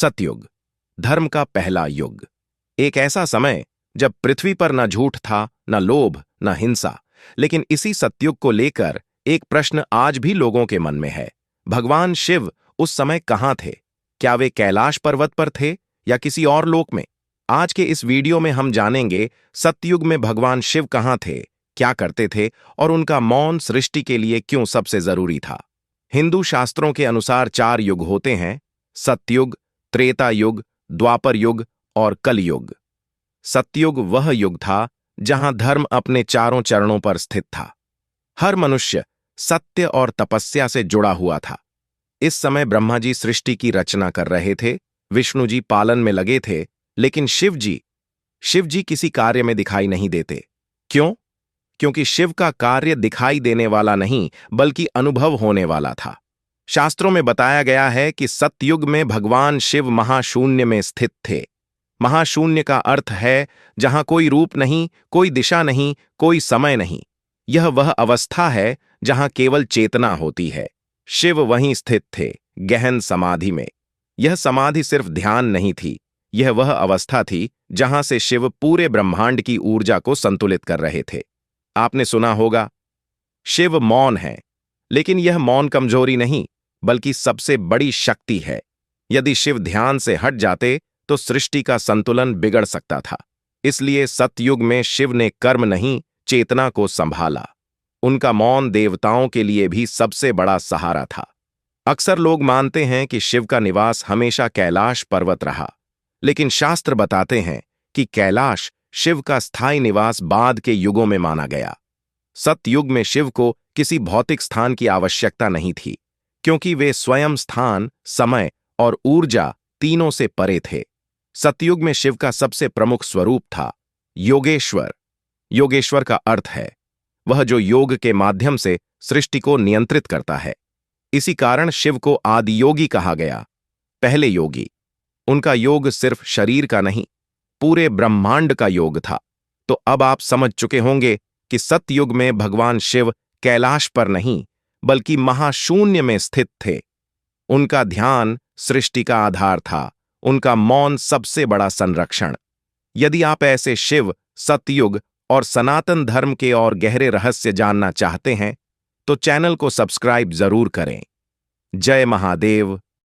सतयुग, धर्म का पहला युग। एक ऐसा समय जब पृथ्वी पर न झूठ था, न लोभ, न हिंसा। लेकिन इसी सतयुग को लेकर एक प्रश्न आज भी लोगों के मन में है। भगवान शिव उस समय कहां थे? क्या वे कैलाश पर्वत पर थे या किसी और लोक में? आज के इस वीडियो में हम जानेंगे सतयुग में भगवान शिव कहां थे, क्या करते थे और उनका मौन सृष्टि के लिए क्यों सबसे जरूरी था। हिंदू शास्त्रों के अनुसार 4 युग होते हैं: सतयुग, त्रेता युग, द्वापर युग और कलयुग। सतयुग वह युग था जहां धर्म अपने चारों चरणों पर स्थित था। हर मनुष्य सत्य और तपस्या से जुड़ा हुआ था। इस समय ब्रह्मा जी सृष्टि की रचना कर रहे थे, विष्णु जी पालन में लगे थे, लेकिन शिव जी किसी कार्य में दिखाई नहीं देते। क्यों? क्योंकि शिव का कार्य दिखाई देने वाला नहीं बल्कि अनुभव होने वाला था। शास्त्रों में बताया गया है कि सतयुग में भगवान शिव महाशून्य में स्थित थे। महाशून्य का अर्थ है जहां कोई रूप नहीं, कोई दिशा नहीं, कोई समय नहीं। यह वह अवस्था है जहां केवल चेतना होती है। शिव वहीं स्थित थे, गहन समाधि में। यह समाधि सिर्फ ध्यान नहीं थी, यह वह अवस्था थी जहां से शिव पूरे ब्रह्मांड की ऊर्जा को संतुलित कर रहे थे। आपने सुना होगा, शिव मौन है, लेकिन यह मौन कमजोरी नहीं बल्कि सबसे बड़ी शक्ति है। यदि शिव ध्यान से हट जाते तो सृष्टि का संतुलन बिगड़ सकता था। इसलिए सतयुग में शिव ने कर्म नहीं, चेतना को संभाला। उनका मौन देवताओं के लिए भी सबसे बड़ा सहारा था। अक्सर लोग मानते हैं कि शिव का निवास हमेशा कैलाश पर्वत रहा, लेकिन शास्त्र बताते हैं कि कैलाश शिव का स्थायी निवास बाद के युगों में माना गया। सतयुग में शिव को किसी भौतिक स्थान की आवश्यकता नहीं थी, क्योंकि वे स्वयं स्थान, समय और ऊर्जा तीनों से परे थे। सतयुग में शिव का सबसे प्रमुख स्वरूप था योगेश्वर। योगेश्वर का अर्थ है वह जो योग के माध्यम से सृष्टि को नियंत्रित करता है। इसी कारण शिव को आदियोगी कहा गया, पहले योगी। उनका योग सिर्फ शरीर का नहीं, पूरे ब्रह्मांड का योग था। तो अब आप समझ चुके होंगे कि सतयुग में भगवान शिव कैलाश पर नहीं बल्कि महाशून्य में स्थित थे। उनका ध्यान सृष्टि का आधार था, उनका मौन सबसे बड़ा संरक्षण। यदि आप ऐसे शिव, सतयुग और सनातन धर्म के और गहरे रहस्य जानना चाहते हैं तो चैनल को सब्सक्राइब जरूर करें। जय महादेव।